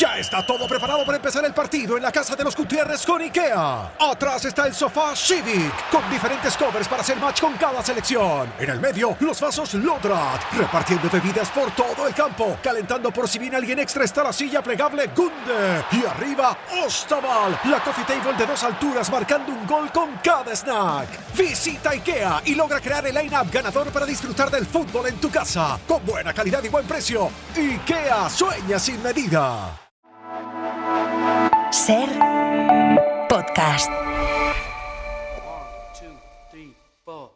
Ya está todo preparado para empezar el partido en la casa de los Gutiérrez con IKEA. Atrás está el sofá Civic, con diferentes covers para hacer match con cada selección. En el medio, los vasos Lodrat, repartiendo bebidas por todo el campo. Calentando por si viene alguien extra está la silla plegable Gunde. Y arriba, Ostaval, la coffee table de 2 alturas marcando un gol con cada snack. Visita IKEA y logra crear el line-up ganador para disfrutar del fútbol en tu casa. Con buena calidad y buen precio. IKEA sueña sin medida. Ser podcast. 1, 2, 3, 4.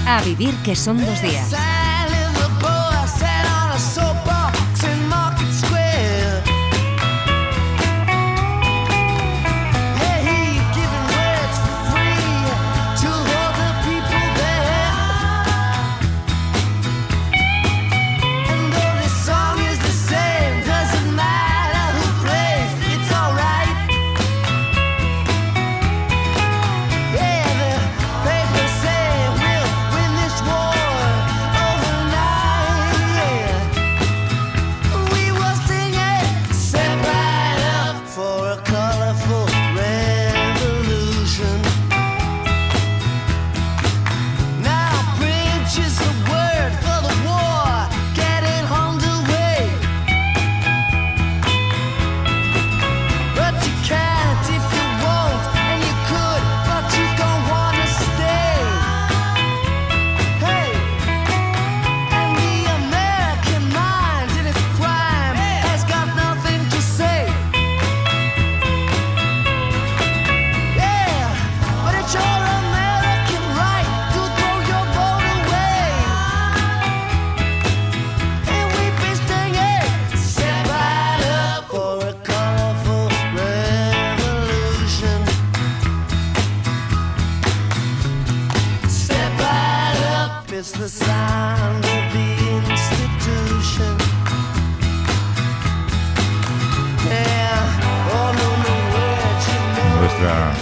A vivir que son 2 días.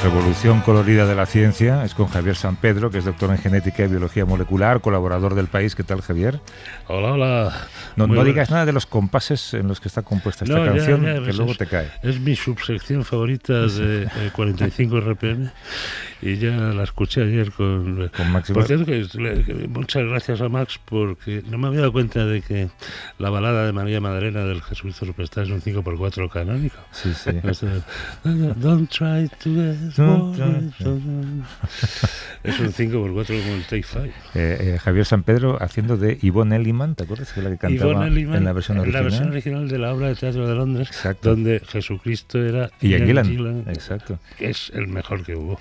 Revolución colorida de la ciencia es con Javier San Pedro, que es doctor en genética y biología molecular, colaborador del País. ¿Qué tal, Javier? Hola, hola. No digas nada de los compases en los que está compuesta esta canción, que luego te cae. Es mi subsección favorita de 45 RPM y ya la escuché ayer con Max. Por cierto, que muchas gracias a Max, porque no me había dado cuenta de que la balada de María Magdalena del Jesucristo Superstar es un 5x4 canónico. Sí, sí. Don't try to get more. Es un 5x4 como el Take 5. Javier San Pedro haciendo de Yvonne Elliman, ¿te acuerdas? Que es la que cantaba en la versión original. La versión original de la obra de teatro de Londres, exacto, donde Jesucristo era Ian Gillan. Exacto. Que es el mejor que hubo.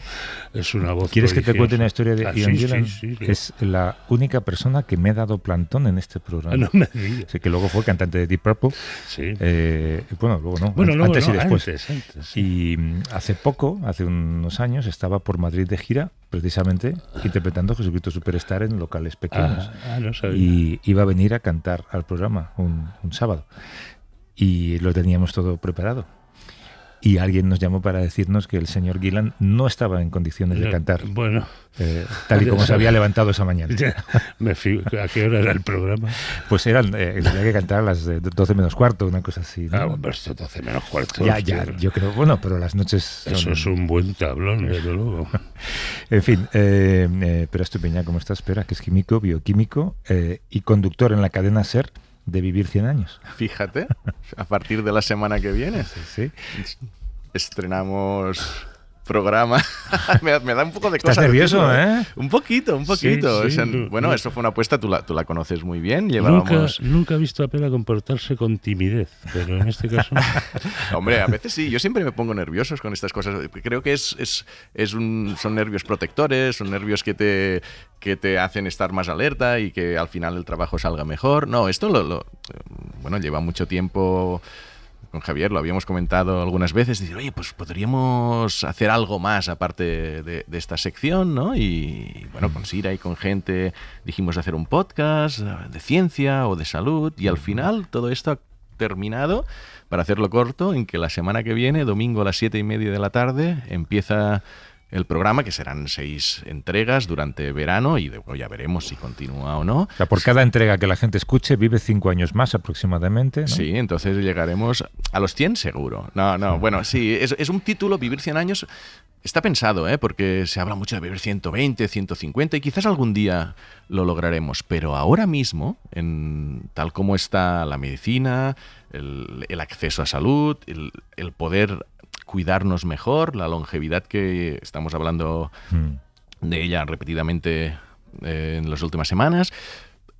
Es una voz. ¿Quieres prodigiosa. Que te cuente una historia de Ian Gillan? Sí. Es la única persona que me ha dado plantón en este programa. No me digas. Sí, que luego fue cantante de Deep Purple. Sí. Luego no. Bueno, antes no, y después. Antes, sí. Y hace unos años, estaba por Madrid de gira, precisamente interpretando Jesucristo Superstar en locales pequeños. No sabía. Y iba a venir a cantar al programa un sábado. Y lo teníamos todo preparado. Y alguien nos llamó para decirnos que el señor Gillan no estaba en condiciones de cantar. Bueno. Tal y como se había levantado esa mañana. ¿A qué hora era el programa? Pues tenía que cantar a las 12 menos cuarto, una cosa así, ¿no? Bueno, pero esto 12 menos cuarto. Ya, yo creo, pero las noches... Eso es un buen tablón, desde luego. En fin, pero Estupiñán, ¿cómo estás? Espera, que es químico, bioquímico y conductor en la cadena SER de Vivir 100 años. Fíjate, a partir de la semana que viene sí. Estrenamos programa. me da un poco de cosa. ¿Estás nervioso, Un poquito. Sí, o sea, bueno, eso fue una apuesta, tú la conoces muy bien. Llevábamos... Nunca he visto a Pela comportarse con timidez, pero en este caso... Hombre, a veces sí, yo siempre me pongo nervioso con estas cosas. Creo que son nervios protectores, son nervios que te hacen estar más alerta y que al final el trabajo salga mejor. No, esto lleva mucho tiempo. Con Javier lo habíamos comentado algunas veces, decir, oye, pues podríamos hacer algo más aparte de esta sección, ¿no? Y bueno, con Sira y con gente dijimos hacer un podcast de ciencia o de salud, y al final todo esto ha terminado, para hacerlo corto, en que la semana que viene, domingo a las 7:30 de la tarde, empieza el programa, que serán 6 entregas durante verano y luego ya veremos si continúa o no. O sea, por cada entrega que la gente escuche vive 5 años más aproximadamente, ¿no? Sí, entonces llegaremos a los 100 seguro. No, bueno, sí, es un título, Vivir 100 años, está pensado, porque se habla mucho de vivir 120, 150 y quizás algún día lo lograremos, pero ahora mismo, tal como está la medicina, el acceso a salud, el poder cuidarnos mejor, la longevidad que estamos hablando de ella repetidamente en las últimas semanas,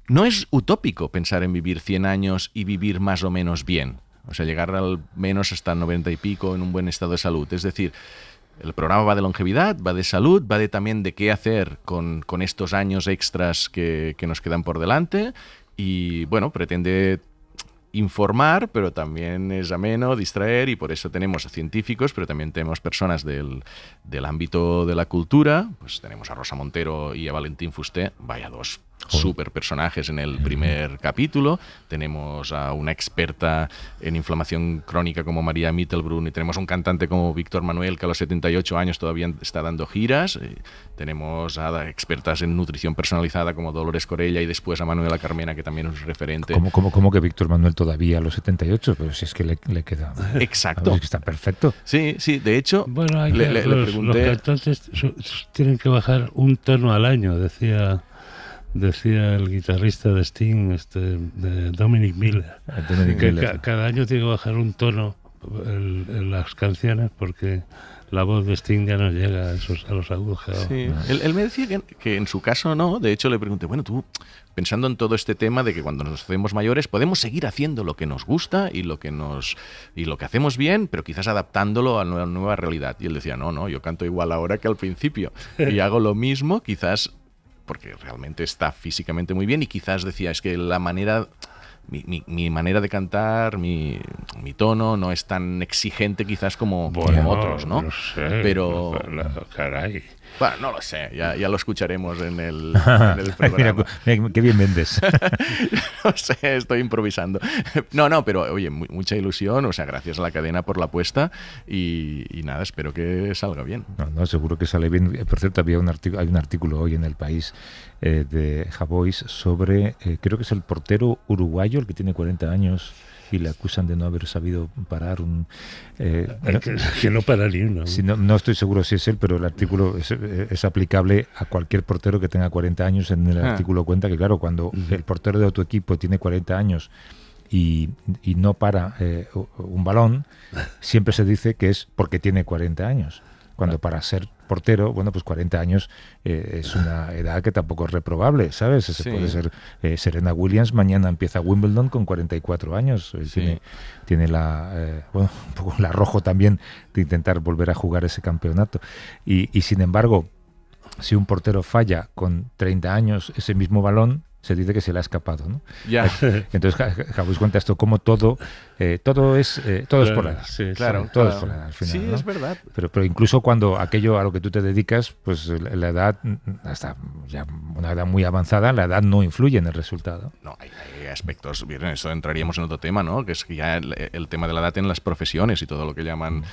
no es utópico pensar en vivir 100 años y vivir más o menos bien. O sea, llegar al menos hasta 90 y pico en un buen estado de salud. Es decir, el programa va de longevidad, va de salud, va también de qué hacer con estos años extras que nos quedan por delante y, bueno, pretende informar, pero también es ameno, distraer, y por eso tenemos a científicos, pero también tenemos personas del ámbito de la cultura. Pues tenemos a Rosa Montero y a Valentín Fusté, vaya dos super personajes en el primer capítulo. Tenemos a una experta en inflamación crónica como María Mittelbrunn y tenemos un cantante como Víctor Manuel que a los 78 años todavía está dando giras. Tenemos a expertas en nutrición personalizada como Dolores Corella y después a Manuela Carmena, que también es referente. ¿Cómo que Víctor Manuel todavía a los 78? Pero si es que le queda... Exacto. Es que está perfecto. Sí, de hecho, bueno, le pregunté... Los cantantes tienen que bajar un tono al año, decía el guitarrista de Sting, de Dominic Miller. Cada año tiene que bajar un tono en las canciones porque la voz de Sting ya no llega a los agudos. Sí. Él me decía que en su caso no. De hecho, le pregunté, bueno, tú, pensando en todo este tema de que cuando nos hacemos mayores podemos seguir haciendo lo que nos gusta y lo que hacemos bien, pero quizás adaptándolo a una nueva realidad. Y él decía, no, yo canto igual ahora que al principio y hago lo mismo, quizás porque realmente está físicamente muy bien, y quizás decía, es que la manera... Mi manera de cantar, mi tono no es tan exigente quizás como otros, ¿no? No sé, pero... Caray. Bueno, no lo sé, ya lo escucharemos en el programa. Mira, qué bien vendes. No sé, estoy improvisando. No, pero oye, mucha ilusión, o sea, gracias a la cadena por la apuesta y nada, espero que salga bien. No, seguro que sale bien. Por cierto, hay un artículo hoy en El País de Javois sobre, creo que es el portero uruguayo, el que tiene 40 años y le acusan de no haber sabido parar que no para ni uno. Sí, no estoy seguro si es él, pero el artículo es aplicable a cualquier portero que tenga 40 años. En el artículo cuenta que, claro, cuando el portero de tu equipo tiene 40 años y no para un balón, siempre se dice que es porque tiene 40 años. Cuando para ser portero, bueno, pues 40 años es una edad que tampoco es reprobable, ¿sabes? Sí. Puede ser Serena Williams, mañana empieza Wimbledon con 44 años. Sí. Tiene un poco el arrojo también de intentar volver a jugar ese campeonato. Y sin embargo, si un portero falla con 30 años ese mismo balón, se dice que se le ha escapado, ¿no? Ya. Entonces, Javois cuenta esto como todo es por la edad. Sí, claro, todo es por la edad al final. Sí, ¿no? es verdad. Pero incluso cuando aquello a lo que tú te dedicas, pues la edad, hasta ya una edad muy avanzada, la edad no influye en el resultado. No, hay aspectos, bien, eso entraríamos en otro tema, ¿no? Que es que ya el tema de la edad en las profesiones y todo lo que llaman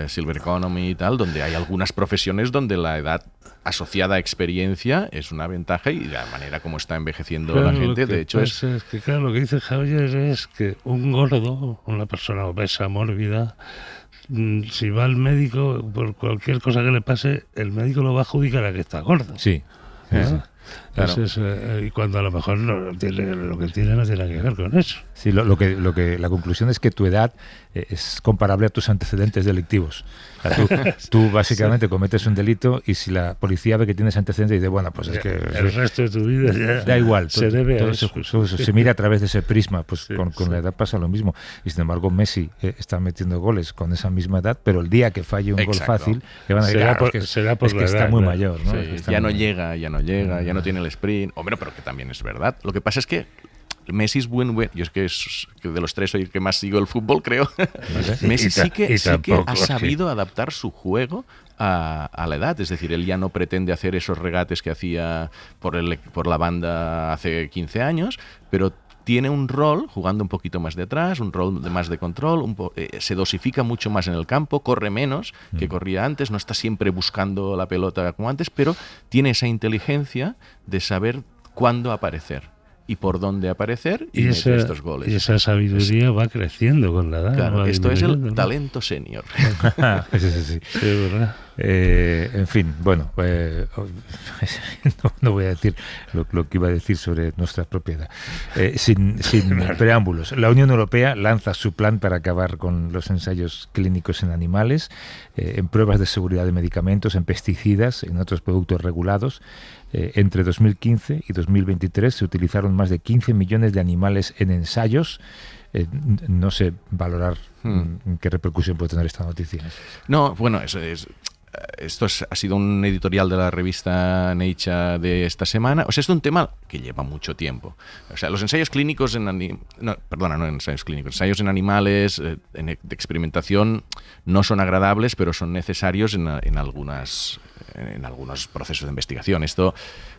Silver Economy y tal, donde hay algunas profesiones donde la edad asociada a experiencia es una ventaja y la manera como está envejeciendo la gente, de hecho es que claro, lo que dice Javier es que un gordo, una persona obesa, mórbida, si va al médico por cualquier cosa que le pase, el médico lo va a adjudicar a que está gordo. Sí. Claro. Y cuando a lo mejor lo que tiene no tiene que ver con eso. Sí, la conclusión es que tu edad es comparable a tus antecedentes delictivos. O sea, tú básicamente cometes un delito y si la policía ve que tienes antecedentes dice, bueno, pues es que el resto de tu vida ya da igual, se debe a eso. Se mira a través de ese prisma, pues con la edad pasa lo mismo. Y sin embargo Messi está metiendo goles con esa misma edad, pero el día que falle un gol fácil le van a decir, será por es la que edad, está muy mayor, ¿no? Sí, ya no llega, ya no tiene el sprint. Hombre, pero que también es verdad. Lo que pasa es que Messi es buen. Yo es que de los tres soy el que más sigo el fútbol, creo. Messi sí que ha sabido adaptar su juego a la edad. Es decir, él ya no pretende hacer esos regates que hacía por la banda hace 15 años, pero tiene un rol jugando un poquito más de atrás, un rol más de control, se dosifica mucho más en el campo, corre menos que corría antes, no está siempre buscando la pelota como antes, pero tiene esa inteligencia de saber cuándo aparecer y por dónde aparecer y meter estos goles. Y esa sabiduría va creciendo con la edad. Claro, esto es el talento senior. Sí, ¿verdad? En fin, bueno, no voy a decir lo que iba a decir sobre nuestra propiedad. Sin preámbulos, la Unión Europea lanza su plan para acabar con los ensayos clínicos en animales, en pruebas de seguridad de medicamentos, en pesticidas, en otros productos regulados. Entre 2015 y 2023 se utilizaron más de 15 millones de animales en ensayos. No sé valorar qué repercusión puede tener esta noticia. No, bueno, esto ha sido un editorial de la revista Nature de esta semana. O sea, es un tema que lleva mucho tiempo. O sea, los ensayos clínicos ensayos en animales de experimentación no son agradables, pero son necesarios en algunos procesos de investigación. Esto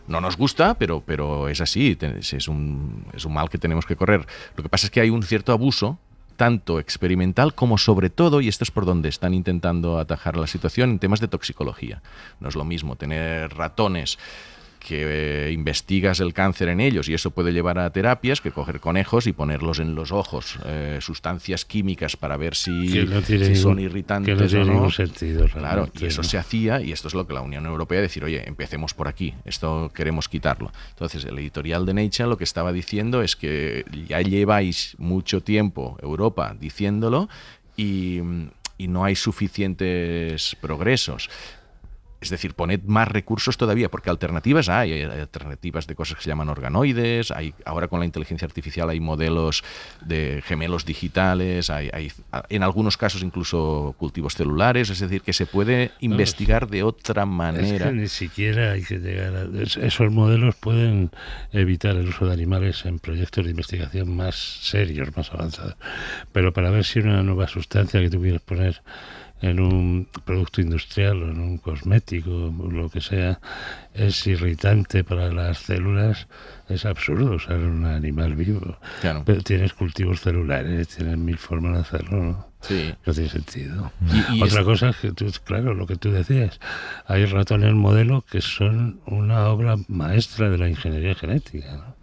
no nos gusta, pero es así. Es un mal que tenemos que correr. Lo que pasa es que hay un cierto abuso, tanto experimental como sobre todo, y esto es por donde están intentando atajar la situación, en temas de toxicología. No es lo mismo tener ratones que investigas el cáncer en ellos y eso puede llevar a terapias que coger conejos y ponerlos en los ojos sustancias químicas para ver si son irritantes que no tiene o no. Ningún sentido, claro, y eso se hacía, y esto es lo que la Unión Europea decir, oye, empecemos por aquí, esto queremos quitarlo. Entonces el editorial de Nature lo que estaba diciendo es que ya lleváis mucho tiempo Europa diciéndolo y no hay suficientes progresos. Es decir, poned más recursos todavía, porque alternativas hay alternativas de cosas que se llaman organoides, ahora con la inteligencia artificial hay modelos de gemelos digitales, hay en algunos casos incluso cultivos celulares, es decir, que se puede investigar de otra manera. Es que ni siquiera hay que llegar a... Esos modelos pueden evitar el uso de animales en proyectos de investigación más serios, más avanzados. Pero para ver si una nueva sustancia que tú quieres poner en un producto industrial o en un cosmético, lo que sea, es irritante para las células, es absurdo usar un animal vivo. Claro. Pero tienes cultivos celulares, tienes mil formas de hacerlo, ¿no? Sí. No tiene sentido. Y otra cosa es que claro, lo que tú decías, hay ratones modelo que son una obra maestra de la ingeniería genética, ¿no?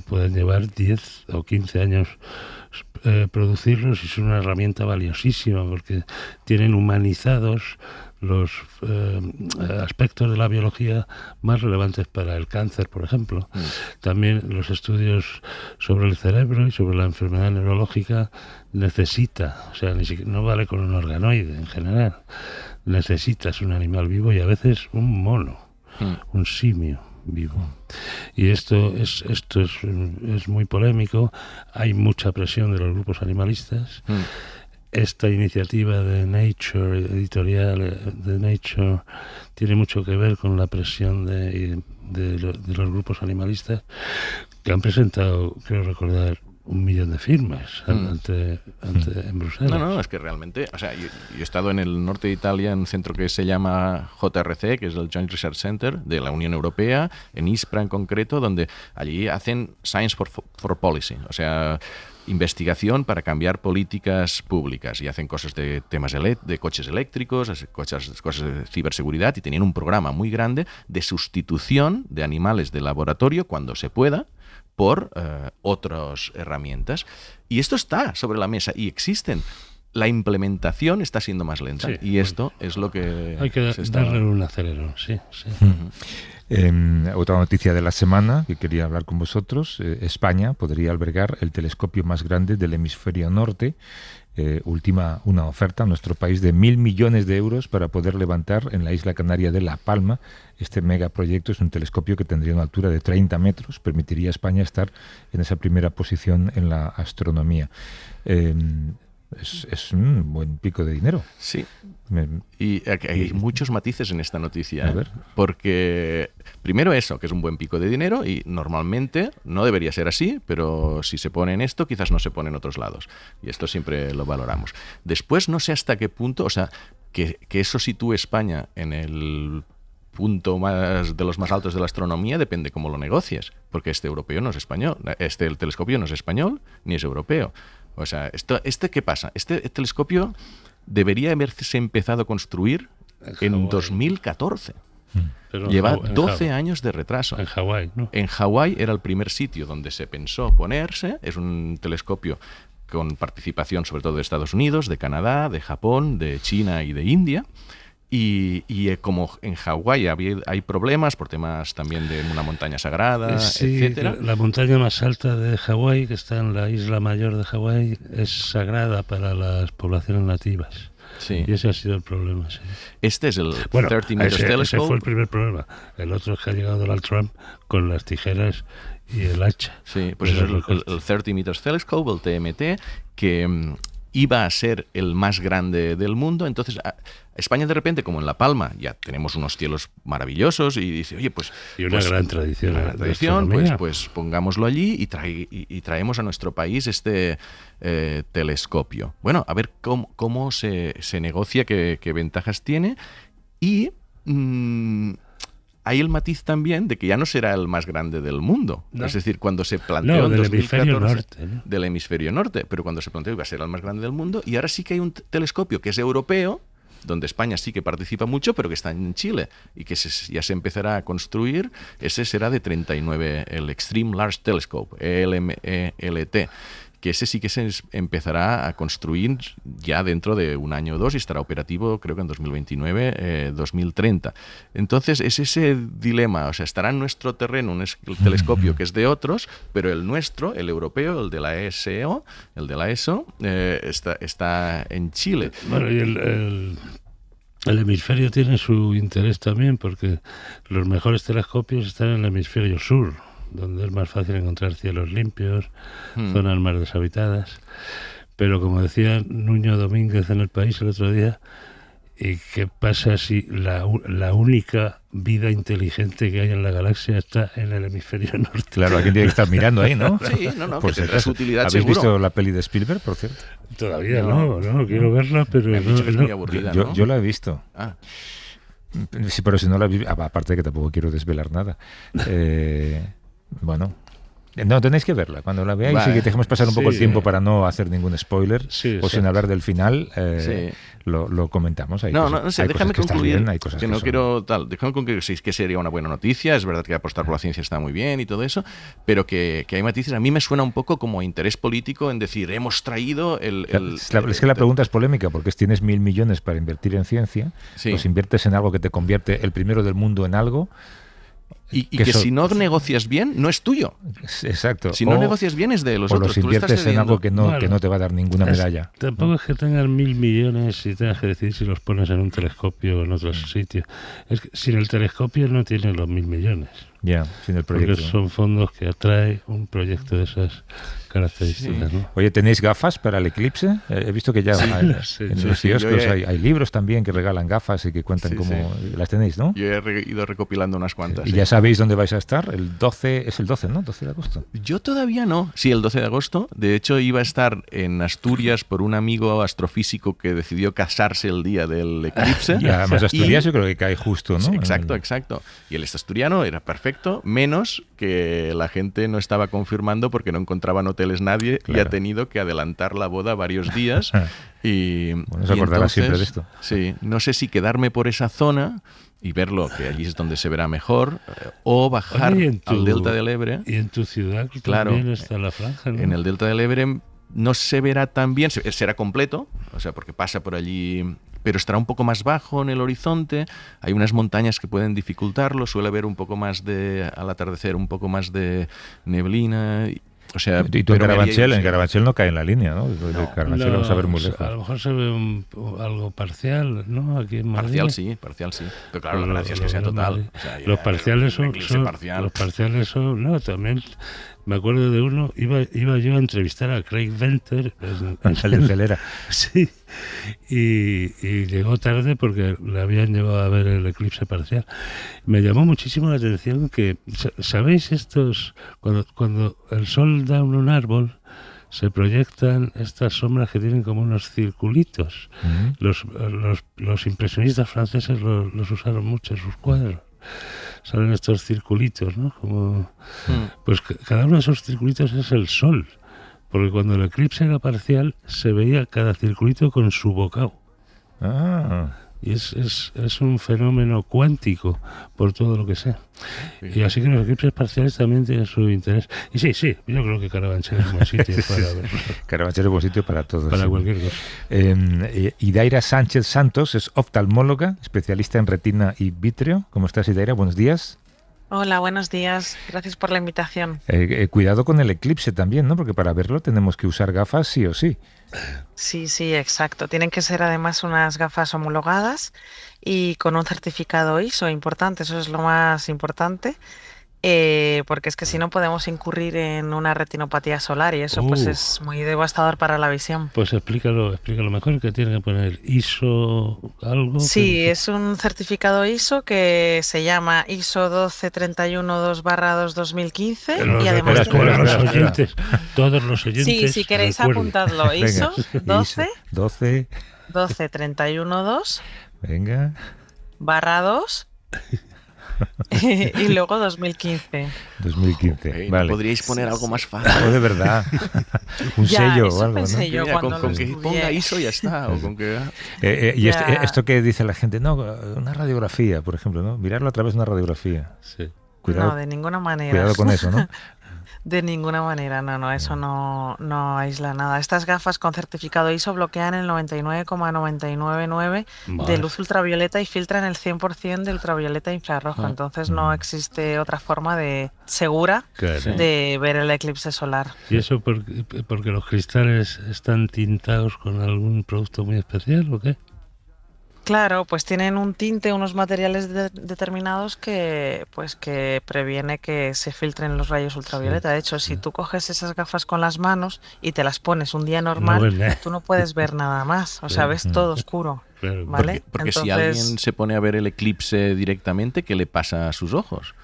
Pueden llevar 10 o 15 años producirlos y es una herramienta valiosísima porque tienen humanizados los aspectos de la biología más relevantes para el cáncer, por ejemplo. También los estudios sobre el cerebro y sobre la enfermedad neurológica necesita, o sea, no vale con un organoide en general, necesitas un animal vivo y a veces un mono, un simio vivo. Y esto es muy polémico, hay mucha presión de los grupos animalistas. Esta iniciativa de Nature, editorial de Nature, tiene mucho que ver con la presión de los grupos animalistas que han presentado, creo recordar, 1 millón de firmas en Bruselas. No, es que realmente, o sea, yo he estado en el norte de Italia en un centro que se llama JRC, que es el Joint Research Center de la Unión Europea, en Ispra en concreto, donde allí hacen Science for Policy, o sea, investigación para cambiar políticas públicas, y hacen cosas de temas de coches eléctricos, cosas de ciberseguridad, y tenían un programa muy grande de sustitución de animales de laboratorio cuando se pueda por otras herramientas. Y esto está sobre la mesa y existen. La implementación está siendo más lenta, sí, y esto es lo que... Hay que darle un acelerón, sí. Otra noticia de la semana que quería hablar con vosotros. España podría albergar el telescopio más grande del hemisferio norte. Ultima una oferta a nuestro país de 1.000 millones de euros para poder levantar en la isla canaria de La Palma. Este megaproyecto es un telescopio que tendría una altura de 30 metros, permitiría a España estar en esa primera posición en la astronomía. Es un buen pico de dinero. Sí. Y hay muchos matices en esta noticia, porque primero eso, que es un buen pico de dinero, y normalmente no debería ser así, pero si se pone en esto, quizás no se pone en otros lados. Y esto siempre lo valoramos. Después no sé hasta qué punto, o sea, que eso sitúe España en el punto más de los más altos de la astronomía, depende cómo lo negocies, porque este europeo no es español, el telescopio no es español ni es europeo. O sea, ¿qué pasa? Este telescopio debería haberse empezado a construir en 2014. Pero lleva 12 años de retraso. En Hawái, ¿no? En Hawái era el primer sitio donde se pensó ponerse. Es un telescopio con participación sobre todo de Estados Unidos, de Canadá, de Japón, de China y de India. Y como en Hawái hay problemas por temas también de una montaña sagrada, sí, etcétera. La montaña más alta de Hawái, que está en la isla mayor de Hawái, es sagrada para las poblaciones nativas. Sí. Y ese ha sido el problema, sí. Este es el 30 Meters Telescope. Ese fue el primer problema. El otro es que ha llegado Donald Trump con las tijeras y el hacha. Sí, pues es el 30 Meters Telescope, el TMT, que iba a ser el más grande del mundo. Entonces, España de repente, como en La Palma, ya tenemos unos cielos maravillosos y dice, oye, pues... Y una gran tradición. Pues pongámoslo allí y traemos a nuestro país este telescopio. Bueno, a ver cómo se negocia, qué ventajas tiene. Y hay el matiz también de que ya no será el más grande del mundo. ¿No? Es decir, cuando se planteó en 2014 del hemisferio norte, pero cuando se planteó iba a ser el más grande del mundo, y ahora sí que hay un telescopio que es europeo, donde España sí que participa mucho, pero que está en Chile y que ya se empezará a construir. Ese será de 39, el Extreme Large Telescope, ELMELT, que ese sí que se empezará a construir ya dentro de un año o dos y estará operativo creo que en 2029, 2030. Entonces es ese dilema, o sea, estará en nuestro terreno el telescopio que es de otros, pero el nuestro, el europeo, el de la ESO, está en Chile. Bueno, y el hemisferio tiene su interés también, porque los mejores telescopios están en el hemisferio sur, donde es más fácil encontrar cielos limpios, zonas más deshabitadas. Pero como decía Nuño Domínguez en El País el otro día, ¿y qué pasa si la única vida inteligente que hay en la galaxia está en el hemisferio norte? Claro, alguien tiene que estar mirando ahí, ¿no? Sí, que tendrá su utilidad. ¿Habéis seguro visto la peli de Spielberg, por cierto? Todavía no, quiero verla, pero me han dicho que es muy aburrida, ¿no? Yo la he visto. Sí, pero si no la vi, aparte de que tampoco quiero desvelar nada. Bueno, no, tenéis que verla. Cuando la veáis y que dejemos pasar un poco el tiempo para no hacer ningún spoiler, o sin hablar del final, lo comentamos. No sé, déjame concluir, que no quiero déjame concluir que sería una buena noticia. Es verdad que apostar por la ciencia está muy bien y todo eso, pero que hay matices. A mí me suena un poco como interés político en decir, hemos traído es que la pregunta es polémica, porque tienes 1.000 millones para invertir en ciencia, los inviertes en algo que te convierte el primero del mundo en algo, y que si no negocias bien, no es tuyo. Exacto. Si no negocias bien, es de los otros. Los inviertes en algo que no te va a dar ninguna medalla. Tampoco es que tengas 1.000 millones y tengas que decidir si los pones en un telescopio o en otro sitio. Es que sin el telescopio no tienes los 1.000 millones. Ya, sin el proyecto. Porque son fondos que atrae un proyecto de esas características, ¿no? Oye, ¿tenéis gafas para el eclipse? He visto que ya en los kioscos hay libros también que regalan gafas y que cuentan cómo... Las tenéis, ¿no? Yo he ido recopilando unas cuantas. ¿Y ya sabéis dónde vais a estar? El 12, es el 12, ¿no? 12 de agosto. Yo todavía no. Sí, el 12 de agosto. De hecho, iba a estar en Asturias por un amigo astrofísico que decidió casarse el día del eclipse. Y además Asturias yo creo que cae justo, ¿no? Exacto. Y el asturiano era perfecto, menos que la gente no estaba confirmando porque no encontraban hoteles nadie y ha tenido que adelantar la boda varios días. Y se acordará siempre de esto. Sí, no sé si quedarme por esa zona y verlo, que allí es donde se verá mejor, o bajar al Delta del Ebre. Y en tu ciudad también está la franja, ¿no? En el Delta del Ebre no se verá tan bien, será completo, o sea, porque pasa por allí, pero estará un poco más bajo en el horizonte. Hay unas montañas que pueden dificultarlo, suele haber un poco más al atardecer, un poco más de neblina. O sea, y tú en Carabanchel no cae en la línea, ¿no? De Carabanchel vamos a ver muy lejos. A lo mejor se ve algo parcial, ¿no? Aquí en Madrid. Parcial sí. Pero claro, la gracia es que sea total. O sea, los parciales son... No, también... Me acuerdo de uno, iba yo a entrevistar a Craig Venter en Celera. Sí, y llegó tarde porque le habían llevado a ver el eclipse parcial. Me llamó muchísimo la atención que, ¿sabéis estos? Cuando el sol da en un árbol, se proyectan estas sombras que tienen como unos circulitos. Los impresionistas franceses los usaron mucho en sus cuadros. Salen estos circulitos, ¿no? Pues cada uno de esos circulitos es el sol, porque cuando el eclipse era parcial se veía cada circulito con su bocado. Y es un fenómeno cuántico, por todo lo que sea. Y así que los eclipses parciales también tienen su interés. Y sí, yo creo que Carabanchel es un buen sitio para verlo. Carabanchel es un buen sitio para todos. Para cualquier cosa. Idaira Sánchez Santos es oftalmóloga, especialista en retina y vítreo. ¿Cómo estás, Idaira? Buenos días. Hola, buenos días. Gracias por la invitación. Cuidado con el eclipse también, ¿no? Porque para verlo tenemos que usar gafas sí o sí. Sí, exacto. Tienen que ser además unas gafas homologadas y con un certificado ISO importante. Eso es lo más importante. Porque es que si no podemos incurrir en una retinopatía solar y eso pues es muy devastador para la visión. Pues explícalo mejor, que tiene que poner ISO algo. Sí, es un certificado ISO que se llama ISO 12312-2/2015 y además todos los oyentes. Sí, si queréis apuntadlo, ISO 12312. Venga. /2 y luego 2015. 2015, vale. ¿Podríais poner algo más fácil? De verdad. Un sello o algo, ¿no? Yo con que ponga ISO ya está. O con que... y esto que dice la gente, no, una radiografía, por ejemplo, ¿no? Mirarlo a través de una radiografía. Sí. Cuidado, no, de ninguna manera. Cuidado con eso, ¿no? De ninguna manera, no, eso no aísla nada. Estas gafas con certificado ISO bloquean el 99,999 de luz ultravioleta y filtran el 100% de ultravioleta infrarrojo. Entonces no existe otra forma segura de ver el eclipse solar. ¿Y eso porque los cristales están tintados con algún producto muy especial o qué? Claro, pues tienen un tinte, unos materiales determinados que previene que se filtren los rayos ultravioleta. De hecho, si tú coges esas gafas con las manos y te las pones un día normal, tú no puedes ver nada más. O sea, ves todo oscuro. Claro. ¿Vale? Porque entonces, si alguien se pone a ver el eclipse directamente, ¿qué le pasa a sus ojos?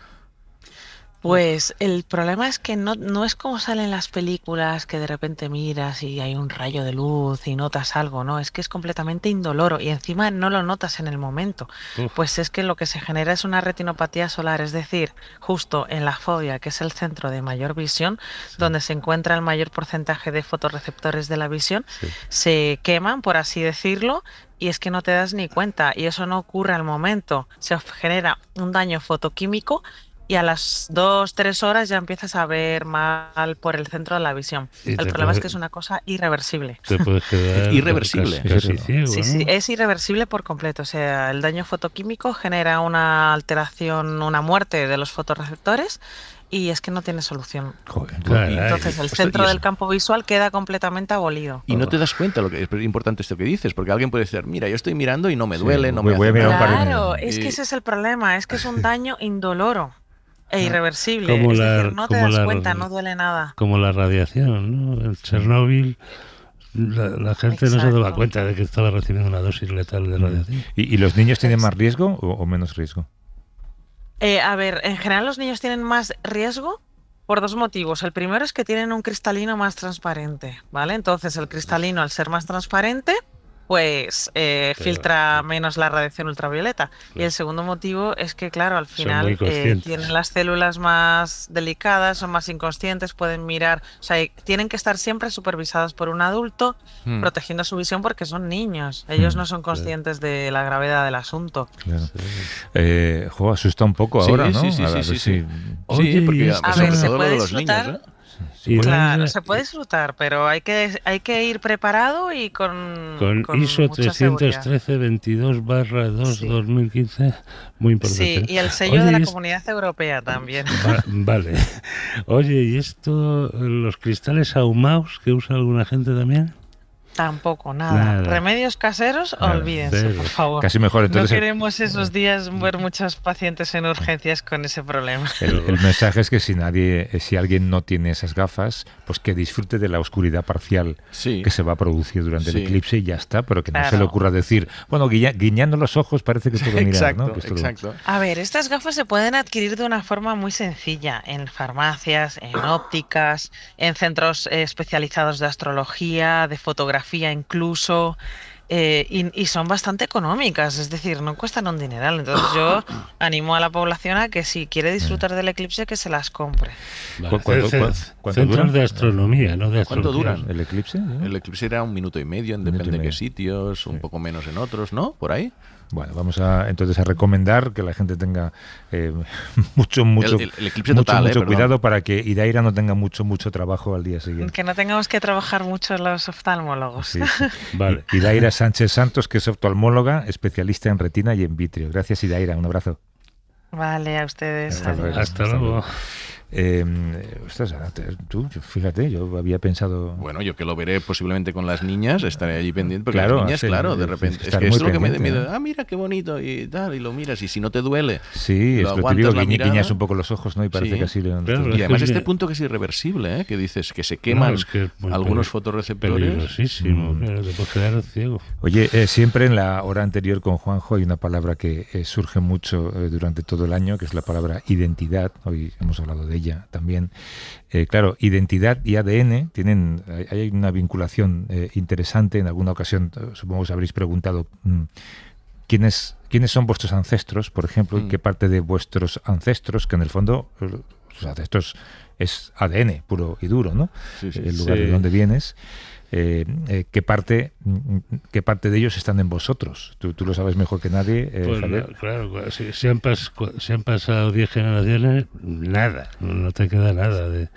Pues el problema es que no es como salen las películas que de repente miras y hay un rayo de luz y notas algo, no, es que es completamente indoloro y encima no lo notas en el momento. Pues es que lo que se genera es una retinopatía solar, es decir, justo en la fobia, que es el centro de mayor visión, donde se encuentra el mayor porcentaje de fotorreceptores de la visión, se queman, por así decirlo, y es que no te das ni cuenta y eso no ocurre al momento. Se genera un daño fotoquímico y a las 2-3 horas ya empiezas a ver mal por el centro de la visión. El problema es que es una cosa irreversible. Te puedes quedar irreversible. Casi ciego, sí, ¿no? sí, es irreversible por completo. O sea, el daño fotoquímico genera una alteración, una muerte de los fotorreceptores y es que no tiene solución. Entonces el centro del campo visual queda completamente abolido. Y no te das cuenta, lo que es importante esto que dices, porque alguien puede decir, mira, yo estoy mirando y no me duele, no me voy a mirar un par de Claro, es que ese es el problema, es que es un daño indoloro. E irreversible, es decir, no te das cuenta, no duele nada. Como la radiación, ¿no? En Chernóbil la gente no se daba cuenta de que estaba recibiendo una dosis letal de radiación. ¿Y los niños tienen más riesgo o menos riesgo? A ver, en general los niños tienen más riesgo por dos motivos. El primero es que tienen un cristalino más transparente, ¿vale? Entonces el cristalino, al ser más transparente, pues filtra menos la radiación ultravioleta. Y el segundo motivo es que, claro, al final tienen las células más delicadas, son más inconscientes, pueden mirar, o sea, tienen que estar siempre supervisados por un adulto, protegiendo su visión porque son niños. Ellos no son conscientes de la gravedad del asunto. Claro. Asusta un poco ahora, ¿no? Sí, porque a ver, se puede los disfrutar. Niños, Claro, se puede disfrutar, pero hay que ir preparado y con ISO mucha seguridad. 313-22/2015, muy importante. Sí, y el sello de la Comunidad Europea también. Vale. Oye, ¿y esto, los cristales ahumados que usa alguna gente también? Tampoco, nada. Remedios caseros, olvídense, por favor. Casi mejor. Entonces, no queremos esos días ver muchos pacientes en urgencias con ese problema. El mensaje es que si alguien no tiene esas gafas, pues que disfrute de la oscuridad parcial que se va a producir durante el eclipse y ya está, pero que no se le ocurra decir, bueno, guiñando los ojos parece que puedo mirar, ¿no? Exacto. A ver, estas gafas se pueden adquirir de una forma muy sencilla, en farmacias, en ópticas, en centros especializados de astrología, de fotografía incluso, y son bastante económicas, es decir, no cuestan un dineral. Entonces yo animo a la población a que si quiere disfrutar del eclipse, que se las compre. Vale. Centros de astronomía, no de ¿Cuánto astrología. duran el eclipse? El eclipse era 1 minuto y medio, depende de qué sitios, un poco menos en otros, ¿no? ¿Por ahí? Bueno, vamos entonces a recomendar que la gente tenga mucho el eclipse total, cuidado para que Idaira no tenga mucho trabajo al día siguiente. Que no tengamos que trabajar mucho los oftalmólogos. Sí. Vale. Idaira Sánchez Santos, que es oftalmóloga, especialista en retina y en vitrio. Gracias, Idaira. Un abrazo. Vale, a ustedes. Hasta luego. Ostras, tú, fíjate, yo había pensado... Bueno, yo que lo veré posiblemente con las niñas, estaré allí pendiente, porque claro, las niñas, de repente... Es que es lo que me da miedo. Mira qué bonito, y tal, y lo miras, y si no te duele... Sí, es lo típico, guiñas un poco los ojos, ¿no? Y parece que así... Y además este punto que es irreversible, que dices que se queman algunos fotorreceptores... Peligrosísimo, te puedes quedar ciego. Oye, siempre en la hora anterior con Juanjo hay una palabra que surge mucho durante todo el año, que es la palabra identidad. Hoy hemos hablado de ella también. Claro, identidad y ADN hay una vinculación interesante. En alguna ocasión, supongo que os habréis preguntado quiénes son vuestros ancestros, por ejemplo, y qué parte de vuestros ancestros, que en el fondo sus ancestros es ADN puro y duro, ¿no? El lugar de donde vienes. ¿Qué parte de ellos están en vosotros? Tú lo sabes mejor que nadie, Javier. Claro, si han pasado 10 generaciones, nada, no te queda nada de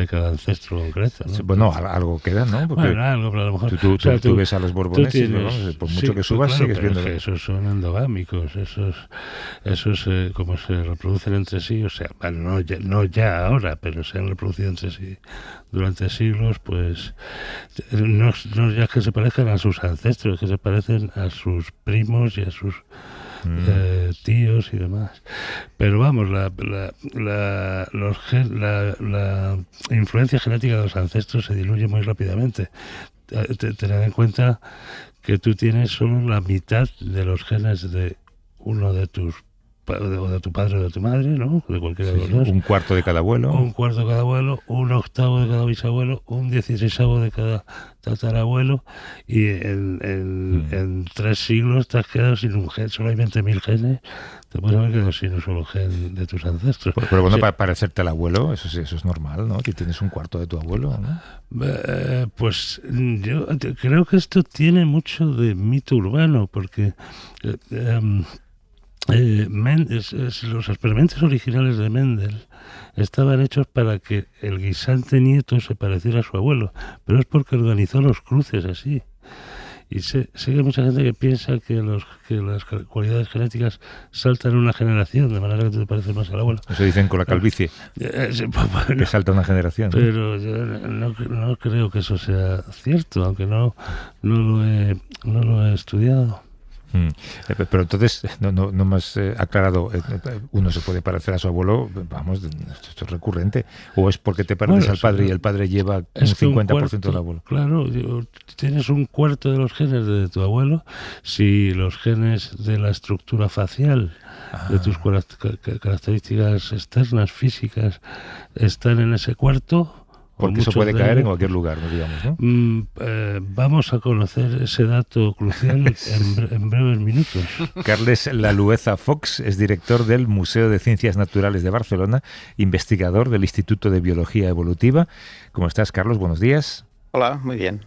cada ancestro concreto, ¿no? Bueno, algo queda, ¿no? Porque algo, pero a lo mejor... Tú ves a los borboneses, ¿no? Por mucho que subas, sigues viendo... Es que esos son endogámicos, esos como se reproducen entre sí, o sea, no ya ahora, pero se han reproducido entre sí durante siglos, pues... No ya que se parezcan a sus ancestros, que se parecen a sus primos y a sus tíos y demás. Pero vamos, la influencia genética de los ancestros se diluye muy rápidamente. Tened en cuenta que tú tienes solo la mitad de los genes de uno de tus o de tu padre o de tu madre, ¿no? De cualquiera de los dos. Un cuarto de cada abuelo. Un cuarto de cada abuelo, un octavo de cada bisabuelo, un 16avo de cada tatarabuelo, y en 3 siglos te has quedado sin un gen. Solo hay 20.000 genes. Te puedes haber quedado sin un solo gen de tus ancestros. Pero bueno, para parecerte al abuelo, eso es normal, ¿no? Que tienes un cuarto de tu abuelo, ¿no? Pues yo creo que esto tiene mucho de mito urbano, porque... los experimentos originales de Mendel estaban hechos para que el guisante nieto se pareciera a su abuelo, pero es porque organizó los cruces así. Y sé que hay mucha gente que piensa que las cualidades genéticas saltan una generación, de manera que tú te pareces más al abuelo. Eso dicen con la calvicie, que salta una generación. Pero yo no creo que eso sea cierto, aunque no lo he estudiado. Pero entonces no me has aclarado, uno se puede parecer a su abuelo, vamos, esto es recurrente, o es porque te pareces al padre y el padre lleva un 50% del abuelo. Claro, tienes un cuarto de los genes de tu abuelo. Si los genes de la estructura facial, de tus características externas, físicas, están en ese cuarto... Porque eso puede caer en cualquier lugar, digamos, ¿no? Vamos a conocer ese dato crucial en breves minutos. Carles Lalueza Fox es director del Museo de Ciencias Naturales de Barcelona, investigador del Instituto de Biología Evolutiva. ¿Cómo estás, Carlos? Buenos días. Hola, muy bien.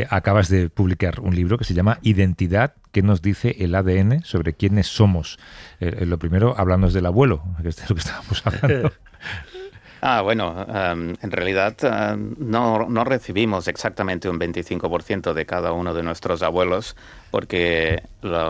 Acabas de publicar un libro que se llama Identidad, ¿qué nos dice el ADN sobre quiénes somos? Lo primero, háblanos del abuelo, que es de lo que estábamos hablando. Bueno, en realidad no recibimos exactamente un 25% de cada uno de nuestros abuelos, porque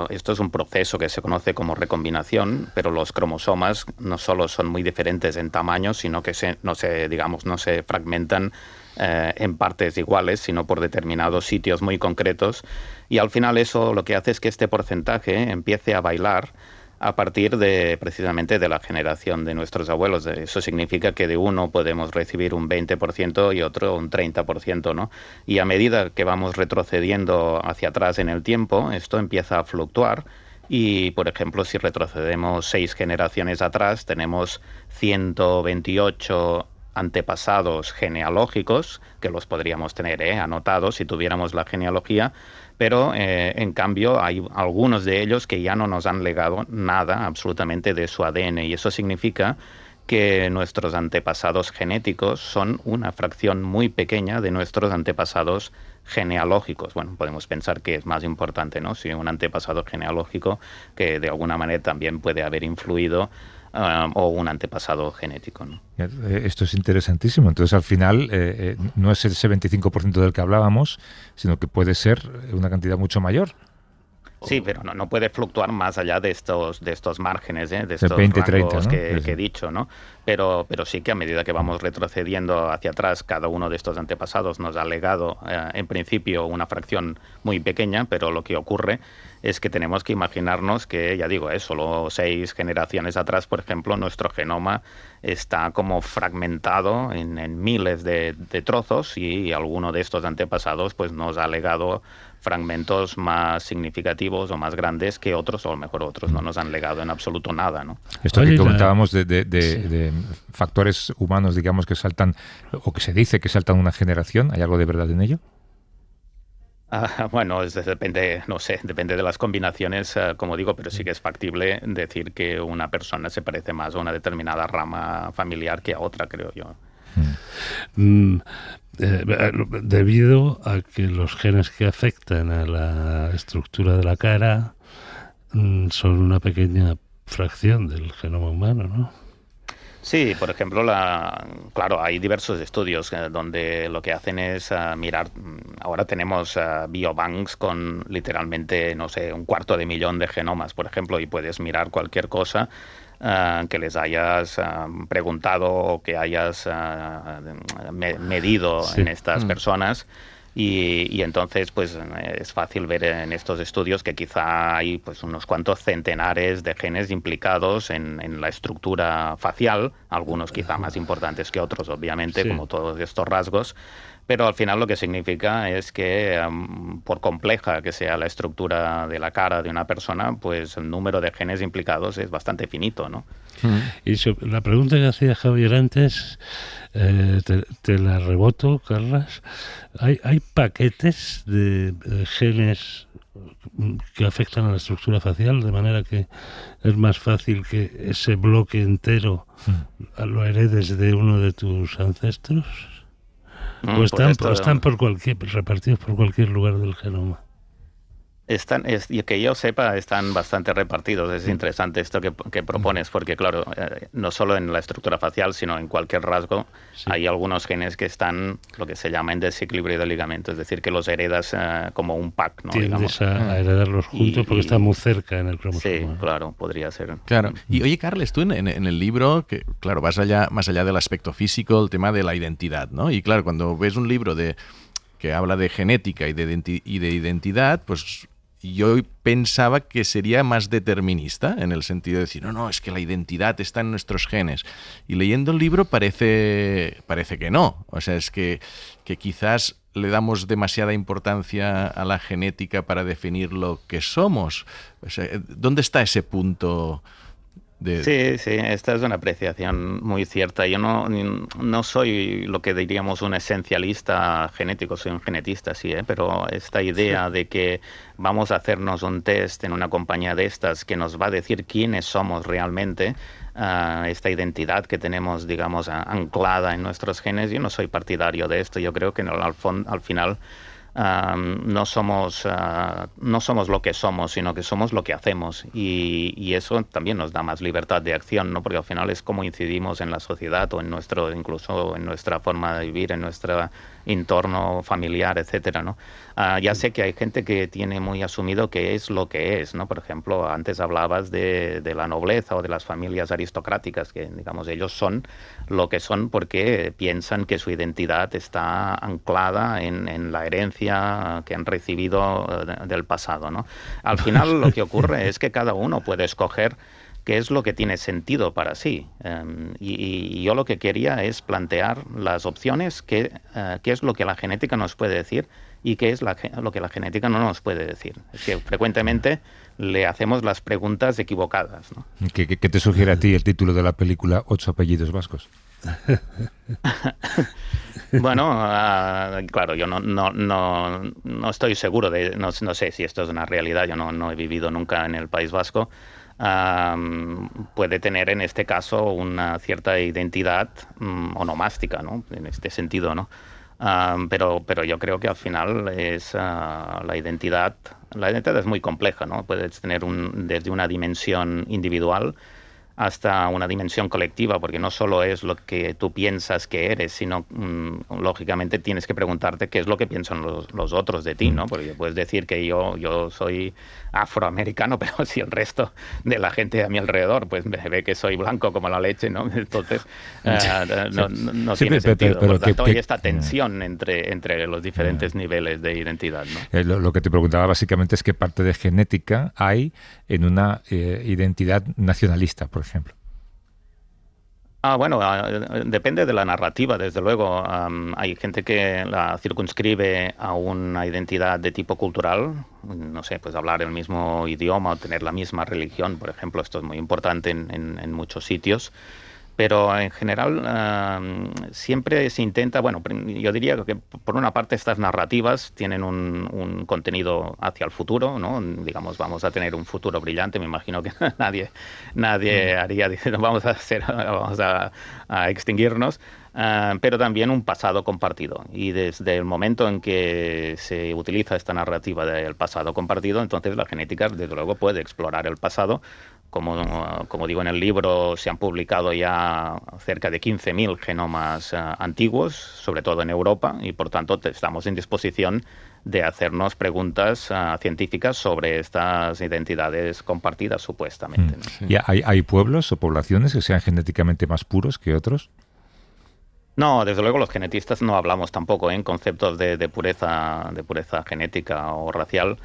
esto es un proceso que se conoce como recombinación, pero los cromosomas no solo son muy diferentes en tamaño, sino que no se fragmentan en partes iguales, sino por determinados sitios muy concretos, y al final eso lo que hace es que este porcentaje empiece a bailar a partir precisamente de la generación de nuestros abuelos. Eso significa que de uno podemos recibir un 20% y otro un 30%, ¿no? Y a medida que vamos retrocediendo hacia atrás en el tiempo, esto empieza a fluctuar y, por ejemplo, si retrocedemos 6 generaciones atrás, tenemos 128 antepasados genealógicos, que los podríamos tener anotados si tuviéramos la genealogía, pero en cambio hay algunos de ellos que ya no nos han legado nada absolutamente de su ADN, y eso significa que nuestros antepasados genéticos son una fracción muy pequeña de nuestros antepasados genealógicos. Bueno, podemos pensar que es más importante, ¿no? Si un antepasado genealógico que de alguna manera también puede haber influido o un antepasado genético, ¿no? Esto es interesantísimo. Entonces, al final, no es ese 25% del que hablábamos, sino que puede ser una cantidad mucho mayor. Sí, pero no puede fluctuar más allá de estos márgenes, de estos 20, rangos 30, ¿no? que he dicho, ¿no? Pero sí que a medida que vamos retrocediendo hacia atrás, cada uno de estos antepasados nos ha legado, en principio, una fracción muy pequeña, pero lo que ocurre es que tenemos que imaginarnos que, ya digo, solo 6 generaciones atrás, por ejemplo, nuestro genoma está como fragmentado en miles de trozos, y alguno de estos antepasados pues nos ha legado fragmentos más significativos o más grandes que otros, o a lo mejor otros no nos han legado en absoluto nada, ¿no? Esto que comentábamos de factores humanos, digamos, que saltan, o que se dice que saltan una generación, ¿hay algo de verdad en ello? Bueno, depende, no sé, depende de las combinaciones, como digo, pero sí que es factible decir que una persona se parece más a una determinada rama familiar que a otra, creo yo. Debido a que los genes que afectan a la estructura de la cara son una pequeña fracción del genoma humano, ¿no? Sí, por ejemplo, claro, hay diversos estudios donde lo que hacen es mirar. Ahora tenemos biobanks con literalmente, no sé, 250.000 de genomas, por ejemplo, y puedes mirar cualquier cosa que les hayas preguntado o que hayas medido en estas personas. Y entonces pues es fácil ver en estos estudios que quizá hay pues unos cuantos centenares de genes implicados en la estructura facial, algunos quizá más importantes que otros, obviamente, sí, como todos estos rasgos, pero al final lo que significa es que por compleja que sea la estructura de la cara de una persona, pues el número de genes implicados es bastante finito, ¿no? Y la pregunta que hacía Javier antes, te la reboto, Carlas. ¿Hay paquetes de genes que afectan a la estructura facial, de manera que es más fácil que ese bloque entero lo heredes de uno de tus ancestros? ¿O están repartidos por cualquier lugar del genoma? Y que yo sepa, están bastante repartidos. Es interesante esto que propones, porque claro, no solo en la estructura facial, sino en cualquier rasgo, hay algunos genes que están, lo que se llama, en desequilibrio de ligamento, es decir, que los heredas como un pack, ¿no? Tiendes a heredarlos juntos porque están muy cerca en el cromosoma. Sí, claro, podría ser. Claro. Y oye, Carles, tú en el libro, que claro, vas más allá del aspecto físico, el tema de la identidad, ¿no? Y claro, cuando ves un libro que habla de genética y de identidad, pues yo pensaba que sería más determinista, en el sentido de decir, no, es que la identidad está en nuestros genes. Y leyendo el libro parece que no. O sea, es que quizás le damos demasiada importancia a la genética para definir lo que somos. O sea, ¿dónde está ese punto? Sí, esta es una apreciación muy cierta. Yo no soy lo que diríamos un esencialista genético, soy un genetista, sí, pero esta idea de que vamos a hacernos un test en una compañía de estas que nos va a decir quiénes somos realmente, esta identidad que tenemos, digamos, anclada en nuestros genes, yo no soy partidario de esto. Yo creo que al final no somos lo que somos, sino que somos lo que hacemos, y eso también nos da más libertad de acción, ¿no? Porque al final es como incidimos en la sociedad o incluso en nuestra forma de vivir, en nuestro entorno familiar, etcétera, ¿no? Ya sé que hay gente que tiene muy asumido que es lo que es, ¿no? Por ejemplo, antes hablabas de la nobleza o de las familias aristocráticas, que digamos ellos son lo que son porque piensan que su identidad está anclada en la herencia que han recibido del pasado, ¿no? Al final lo que ocurre es que cada uno puede escoger qué es lo que tiene sentido para sí. Y yo lo que quería es plantear las opciones, qué es lo que la genética nos puede decir y qué es lo que la genética no nos puede decir. Es que frecuentemente le hacemos las preguntas equivocadas, ¿no? ¿Qué te sugiere a ti el título de la película 8 apellidos vascos? Bueno, claro, yo no estoy seguro no sé si esto es una realidad, yo no he vivido nunca en el País Vasco. Puede tener en este caso una cierta identidad onomástica, ¿no? En este sentido, ¿no? Pero yo creo que al final es la identidad es muy compleja, ¿no? Puedes tener desde una dimensión individual hasta una dimensión colectiva, porque no solo es lo que tú piensas que eres, sino lógicamente tienes que preguntarte qué es lo que piensan los otros de ti, ¿no? Porque puedes decir que yo soy afroamericano, pero si el resto de la gente a mi alrededor pues me ve que soy blanco como la leche, ¿no? Entonces no tiene sentido. Por lo tanto, hay esta tensión entre los diferentes niveles de identidad, ¿no? Lo que te preguntaba básicamente es qué parte de genética hay en una identidad nacionalista, por ejemplo. Bueno, depende de la narrativa, desde luego. Hay gente que la circunscribe a una identidad de tipo cultural, no sé, pues hablar el mismo idioma o tener la misma religión, por ejemplo. Esto es muy importante en muchos sitios. Pero en general siempre se intenta, bueno, yo diría que por una parte estas narrativas tienen un contenido hacia el futuro, ¿no? Digamos, vamos a tener un futuro brillante, me imagino que nadie haría diciendo vamos a extinguirnos, pero también un pasado compartido. Y desde el momento en que se utiliza esta narrativa del pasado compartido, entonces la genética desde luego puede explorar el pasado. Como digo en el libro, se han publicado ya cerca de 15.000 genomas antiguos, sobre todo en Europa, y por tanto estamos en disposición de hacernos preguntas científicas sobre estas identidades compartidas, supuestamente, ¿no? Sí. ¿Y hay pueblos o poblaciones que sean genéticamente más puros que otros? No, desde luego los genetistas no hablamos tampoco en conceptos de pureza genética o racial.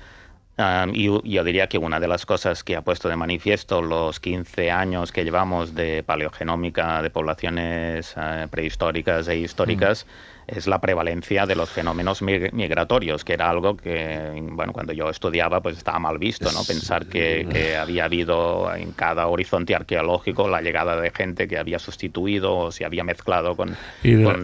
Y yo diría que una de las cosas que ha puesto de manifiesto los 15 años que llevamos de paleogenómica de poblaciones prehistóricas e históricas es la prevalencia de los fenómenos migratorios, que era algo que, bueno, cuando yo estudiaba pues estaba mal visto, ¿no? Pensar que había habido en cada horizonte arqueológico la llegada de gente que había sustituido o se había mezclado con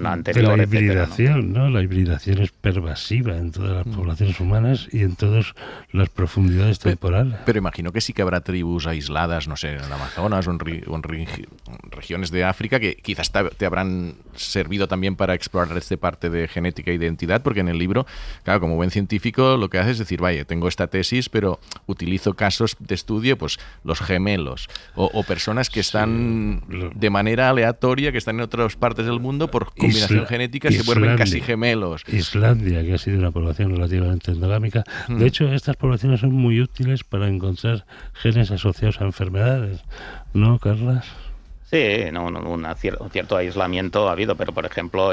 anterior, de la hibridación, etcétera, ¿no? La hibridación es pervasiva en todas las poblaciones humanas y en todas las profundidades temporales. Pero imagino que sí que habrá tribus aisladas, no sé, en el Amazonas o en regiones de África que quizás te habrán servido también para explorar esta parte de genética e identidad, porque en el libro, claro, como buen científico lo que hace es decir, vaya, tengo esta tesis, pero utilizo casos de estudio, pues los gemelos o personas que están de manera aleatoria, que están en otras partes del mundo por combinación genética, se vuelven casi gemelos. Islandia, que ha sido una población relativamente endogámica. De hecho, estas poblaciones son muy útiles para encontrar genes asociados a enfermedades, ¿no, Carlas? Sí, un cierto aislamiento ha habido, pero por ejemplo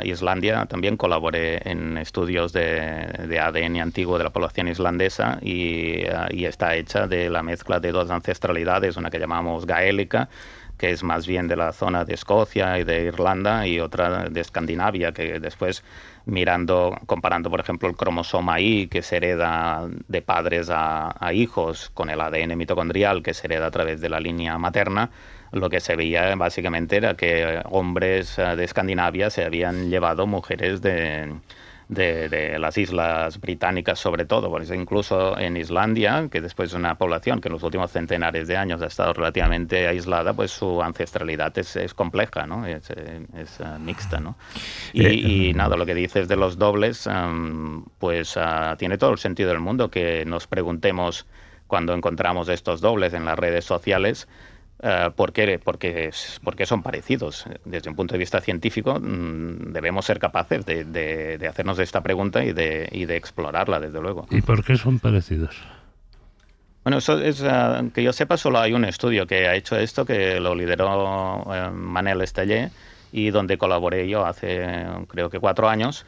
Islandia también colaboré en estudios de ADN antiguo de la población islandesa y está hecha de la mezcla de dos ancestralidades, una que llamamos gaélica, que es más bien de la zona de Escocia y de Irlanda, y otra de Escandinavia, que después comparando por ejemplo el cromosoma Y, que se hereda de padres a hijos, con el ADN mitocondrial que se hereda a través de la línea materna, lo que se veía básicamente era que hombres de Escandinavia se habían llevado mujeres de de las islas británicas sobre todo, porque incluso en Islandia, que después es una población que en los últimos centenares de años ha estado relativamente aislada, pues su ancestralidad es compleja, ¿no? Es mixta, ¿no? Y nada, lo que dices de los dobles, pues tiene todo el sentido del mundo que nos preguntemos cuando encontramos estos dobles en las redes sociales, ¿por qué son parecidos? Desde un punto de vista científico, debemos ser capaces de hacernos esta pregunta y de explorarla, desde luego. ¿Y por qué son parecidos? Bueno, eso es que yo sepa, solo hay un estudio que ha hecho esto, que lo lideró Manel Esteller, y donde colaboré yo hace, creo que 4 años.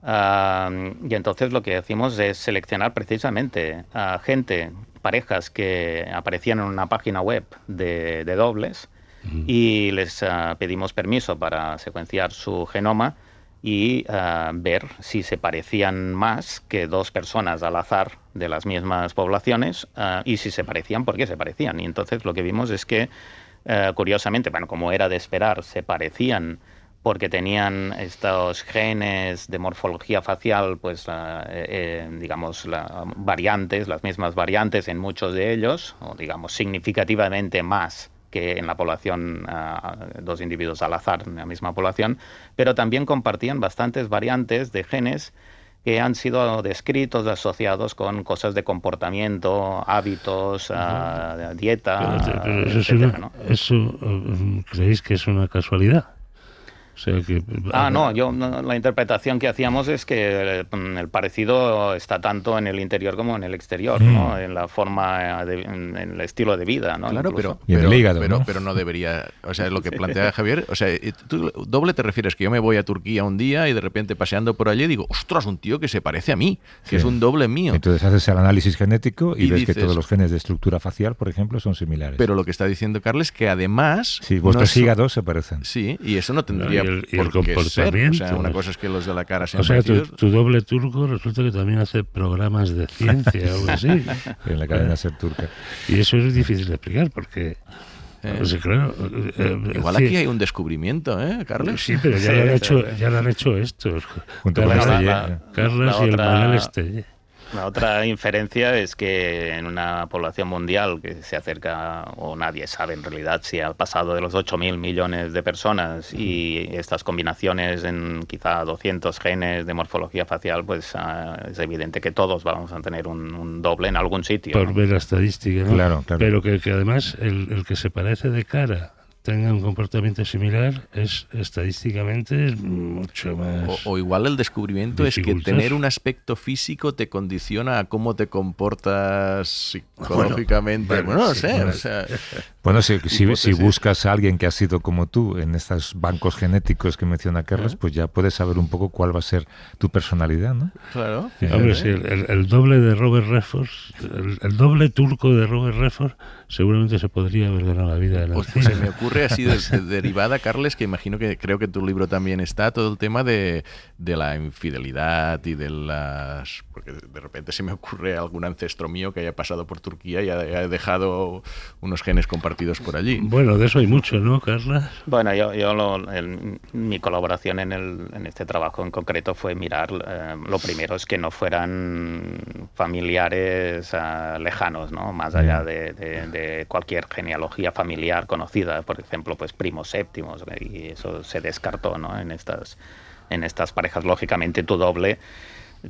Y entonces lo que hacemos es seleccionar precisamente a parejas que aparecían en una página web de dobles, y les pedimos permiso para secuenciar su genoma y ver si se parecían más que 2 personas al azar de las mismas poblaciones, y si se parecían, ¿por qué se parecían? Y entonces lo que vimos es que, curiosamente, bueno, como era de esperar, se parecían porque tenían estos genes de morfología facial, pues digamos, variantes, las mismas variantes en muchos de ellos, o digamos significativamente más que en la población, 2 individuos al azar en la misma población, pero también compartían bastantes variantes de genes que han sido descritos, asociados con cosas de comportamiento, hábitos, dieta, pero etcétera, ¿no? ¿Eso creéis que es una casualidad? O sea que, la interpretación que hacíamos es que el parecido está tanto en el interior como en el exterior, ¿no? En la forma, en el estilo de vida, ¿no? Claro, Incluso. Y en el hígado, ¿no? pero no debería, o sea, lo que plantea Javier, o sea, tú doble te refieres que yo me voy a Turquía un día y de repente paseando por allí digo, ostras, un tío que se parece a mí, que es un doble mío. Entonces haces el análisis genético y ves dices, que todos los genes de estructura facial, por ejemplo, son similares. Pero lo que está diciendo Carles es que además... Sí, vuestros hígados se parecen. Sí, y eso no tendría y el por qué comportamiento. ser. O sea, una cosa es que los de la cara sean O sea, parecidos. tu doble turco resulta que también hace programas de ciencia o algo así. En la cadena SER turca. Y eso es difícil de explicar porque... Pues, claro, Igual aquí hay un descubrimiento, Carles? Sí, pero ya lo han hecho estos. Junto con Carles y el Manel Esteller. La otra inferencia es que en una población mundial que se acerca, o nadie sabe en realidad si ha pasado de los 8.000 millones de personas, y estas combinaciones en quizá 200 genes de morfología facial, pues es evidente que todos vamos a tener un doble en algún sitio. Por ver la estadística, ¿no? Claro. Pero que además el que se parece de cara tenga un comportamiento similar es estadísticamente mucho más... O igual el descubrimiento es que tener un aspecto físico te condiciona a cómo te comportas psicológicamente. Bueno, no sé. O sea, bueno, si buscas a alguien que ha sido como tú en estos bancos genéticos que menciona Carles, pues ya puedes saber un poco cuál va a ser tu personalidad, ¿no? Claro. Hombre, sí, el doble de Robert Redford, el doble turco de Robert Redford, seguramente se podría haber ganado la vida en el cine. Se me ocurre así derivada, Carles, que imagino que creo que tu libro también está, todo el tema de la infidelidad y de las... Porque de repente se me ocurre algún ancestro mío que haya pasado por Turquía y haya dejado unos genes compartidos por allí. Bueno, de eso hay mucho, ¿no, Carla? Bueno, mi colaboración en este trabajo en concreto fue mirar, lo primero es que no fueran familiares lejanos, ¿no? Más allá de cualquier genealogía familiar conocida, por ejemplo, pues primos séptimos, y eso se descartó, ¿no? En estas parejas, lógicamente, tu doble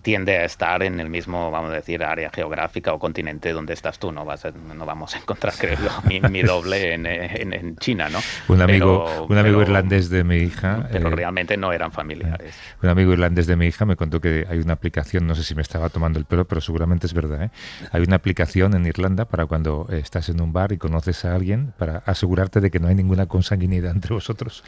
tiende a estar en el mismo, vamos a decir, área geográfica o continente donde estás tú. No vamos a encontrar, creo yo, mi doble en China, ¿no? Un amigo irlandés de mi hija... Pero realmente no eran familiares. Un amigo irlandés de mi hija me contó que hay una aplicación, no sé si me estaba tomando el pelo, pero seguramente es verdad, ¿eh? Hay una aplicación en Irlanda para cuando estás en un bar y conoces a alguien, para asegurarte de que no hay ninguna consanguinidad entre vosotros.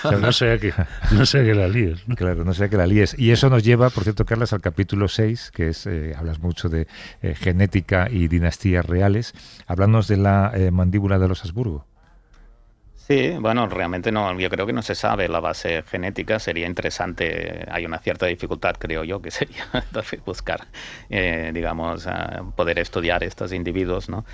O sea, no sea que la líes, ¿no? Claro, no sea que la líes. Y eso nos lleva, por cierto, Carlas, al capítulo 6, que es, hablas mucho de genética y dinastías reales. Háblanos de la mandíbula de los Habsburgo. Sí, bueno, realmente no, yo creo que no se sabe la base genética, sería interesante, hay una cierta dificultad, creo yo, que sería buscar, digamos, poder estudiar estos individuos, ¿no?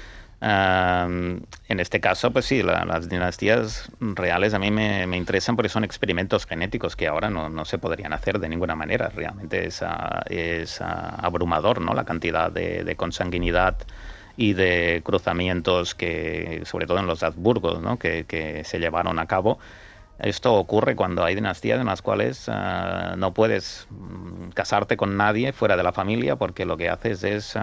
En este caso, pues sí, las dinastías reales a mí me interesan porque son experimentos genéticos que ahora no se podrían hacer de ninguna manera. Realmente es abrumador, ¿no? La cantidad de consanguinidad y de cruzamientos que, sobre todo en los Habsburgos, ¿no? que se llevaron a cabo. Esto ocurre cuando hay dinastías en las cuales no puedes casarte con nadie fuera de la familia porque lo que haces es,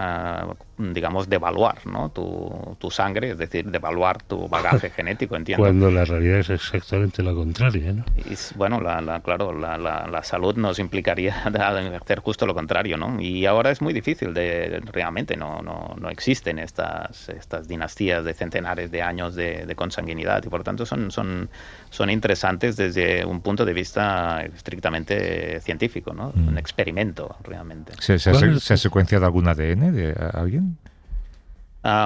digamos, devaluar, ¿no? tu sangre, es decir, devaluar tu bagaje genético, entiendo. Cuando la realidad es exactamente la contraria, ¿no? Y, bueno, claro, la salud nos implicaría hacer justo lo contrario, ¿no? Y ahora es muy difícil, realmente no existen estas dinastías de centenares de años de consanguinidad y por tanto son interesantes desde un punto de vista estrictamente científico, ¿no? Un experimento, realmente. ¿Se ha secuenciado algún ADN de alguien?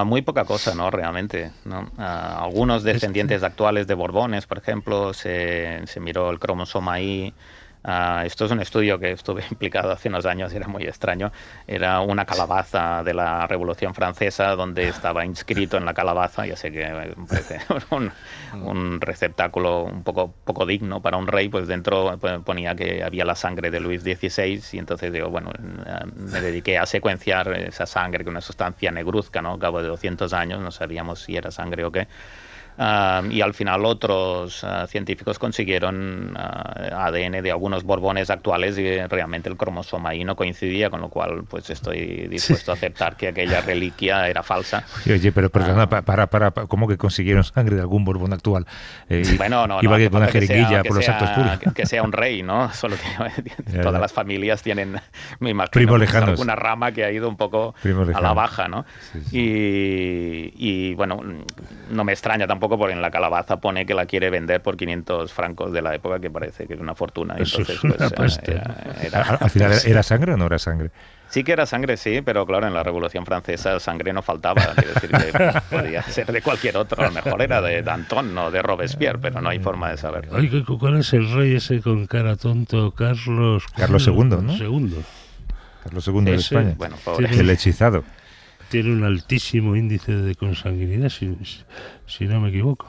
Muy poca cosa, ¿no? Realmente, ¿no? Algunos descendientes actuales de Borbones, por ejemplo, se miró el cromosoma Y. Esto es un estudio que estuve implicado hace unos años y era muy extraño. Era una calabaza de la Revolución Francesa donde estaba inscrito en la calabaza, ya sé que me parece un receptáculo un poco digno para un rey, pues dentro ponía que había la sangre de Luis XVI y entonces digo, bueno, me dediqué a secuenciar esa sangre con una sustancia negruzca, ¿no? Al cabo de 200 años no sabíamos si era sangre o qué. Y al final otros científicos consiguieron ADN de algunos Borbones actuales y realmente el cromosoma Y no coincidía, con lo cual pues estoy dispuesto a aceptar que aquella reliquia era falsa. Oye, pero perdona, ¿cómo que consiguieron sangre de algún Borbón actual? Bueno, no, iba con una jeringuilla por los actos públicos. Que sea un rey, ¿no? Solo que todas las familias tienen, me imagino, primos lejanos, alguna rama que ha ido un poco a la baja, ¿no? Sí. Y bueno, no me extraña tampoco porque en la calabaza pone que la quiere vender por 500 francos de la época, que parece que es una fortuna. Entonces, pues, ¿Al final era sangre o no era sangre? Sí que era sangre, sí, pero claro, en la Revolución Francesa sangre no faltaba. Quiero decir que podía ser de cualquier otro. A lo mejor era de Danton o de Robespierre, pero no hay forma de saberlo. Oye, ¿cuál es el rey ese con cara tonto? Carlos II, ¿no? Carlos II de España. Bueno, el hechizado. Tiene un altísimo índice de consanguinidad, si no me equivoco.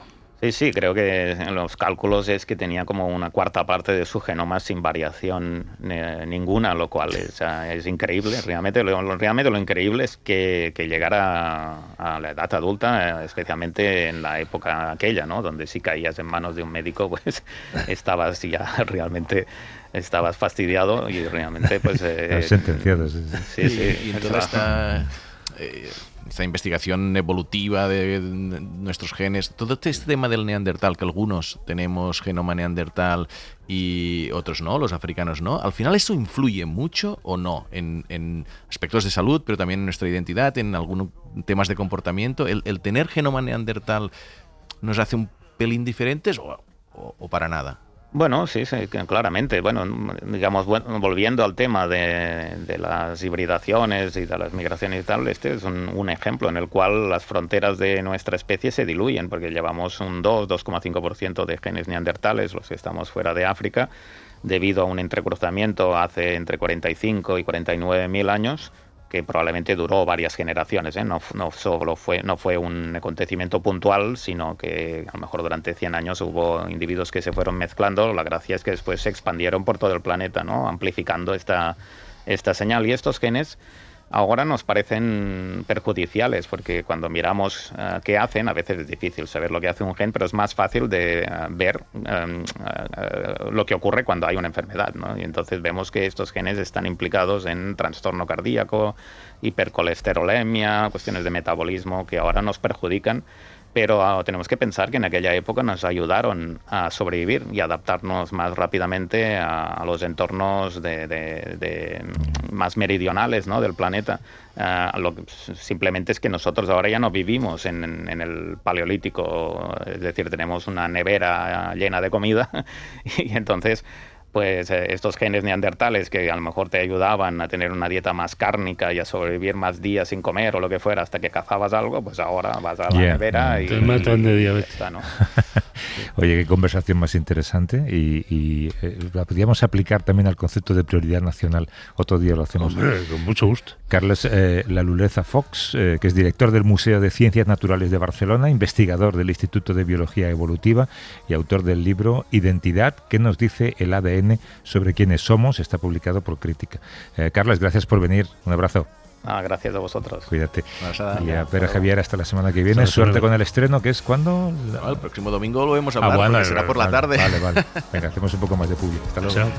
Sí, creo que en los cálculos es que tenía como una cuarta parte de su genoma sin variación ninguna, lo cual es increíble. Realmente lo increíble es que llegara a la edad adulta, especialmente en la época aquella, ¿no? Donde si caías en manos de un médico, pues estabas fastidiado y realmente pues... sentenciado, sí. Y en toda esta investigación evolutiva de nuestros genes, todo este tema del neandertal, que algunos tenemos genoma neandertal y otros no, los africanos no, ¿al final eso influye mucho o no en aspectos de salud, pero también en nuestra identidad, en algunos temas de comportamiento? ¿El tener genoma neandertal nos hace un pelín diferentes o para nada? Bueno, sí, claramente. Bueno, digamos, volviendo al tema de las hibridaciones y de las migraciones y tal, este es un ejemplo en el cual las fronteras de nuestra especie se diluyen, porque llevamos un 2,5% de genes neandertales, los que estamos fuera de África, debido a un entrecruzamiento hace entre 45 y 49 mil años, que probablemente duró varias generaciones, ¿eh? No fue un acontecimiento puntual, sino que a lo mejor durante 100 años hubo individuos que se fueron mezclando. La gracia es que después se expandieron por todo el planeta, ¿no? Amplificando esta señal. Y estos genes ahora nos parecen perjudiciales, porque cuando miramos qué hacen, a veces es difícil saber lo que hace un gen, pero es más fácil de ver lo que ocurre cuando hay una enfermedad, ¿no? Y entonces vemos que estos genes están implicados en trastorno cardíaco, hipercolesterolemia, cuestiones de metabolismo que ahora nos perjudican, pero tenemos que pensar que en aquella época nos ayudaron a sobrevivir y adaptarnos más rápidamente a los entornos más meridionales, ¿no? Del planeta. Simplemente es que nosotros ahora ya no vivimos en el Paleolítico, es decir, tenemos una nevera llena de comida y entonces pues estos genes neandertales que a lo mejor te ayudaban a tener una dieta más cárnica y a sobrevivir más días sin comer o lo que fuera hasta que cazabas algo, pues ahora vas a la nevera y te matan de diabetes. Está, ¿no? Oye, qué conversación más interesante y la podríamos aplicar también al concepto de prioridad nacional. Otro día lo hacemos. Hombre, con mucho gusto. Carles Laluleza Fox, que es director del Museo de Ciencias Naturales de Barcelona, investigador del Instituto de Biología Evolutiva y autor del libro Identidad, ¿qué nos dice el ADN sobre quiénes somos? Está publicado por Crítica. Carles, gracias por venir. Un abrazo. Gracias a vosotros. Cuídate. Y a Ya, Pere Javier hasta la semana que viene. Suerte con el estreno, que es cuando... El próximo domingo lo vamos a hablar, porque será por la tarde. Vale. Venga, hacemos un poco más de público. Hasta luego. Chao.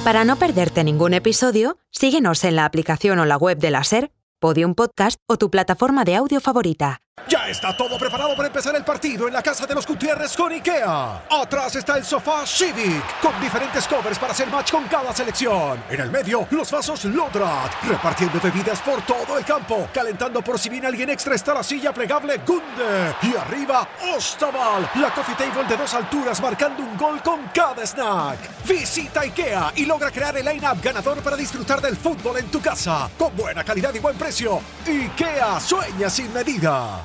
Para no perderte ningún episodio, síguenos en la aplicación o la web de la SER, Podium Podcast o tu plataforma de audio favorita. Ya está todo preparado para empezar el partido en la casa de los Gutiérrez con IKEA. Atrás está el sofá Civic, con diferentes covers para hacer match con cada selección. En el medio, los vasos Lodrat, repartiendo bebidas por todo el campo. Calentando por si viene alguien extra está la silla plegable Gunde. Y arriba, Ostaval, la coffee table de 2 alturas marcando un gol con cada snack. Visita IKEA y logra crear el line-up ganador para disfrutar del fútbol en tu casa. Con buena calidad y buen precio. IKEA, sueña sin medida.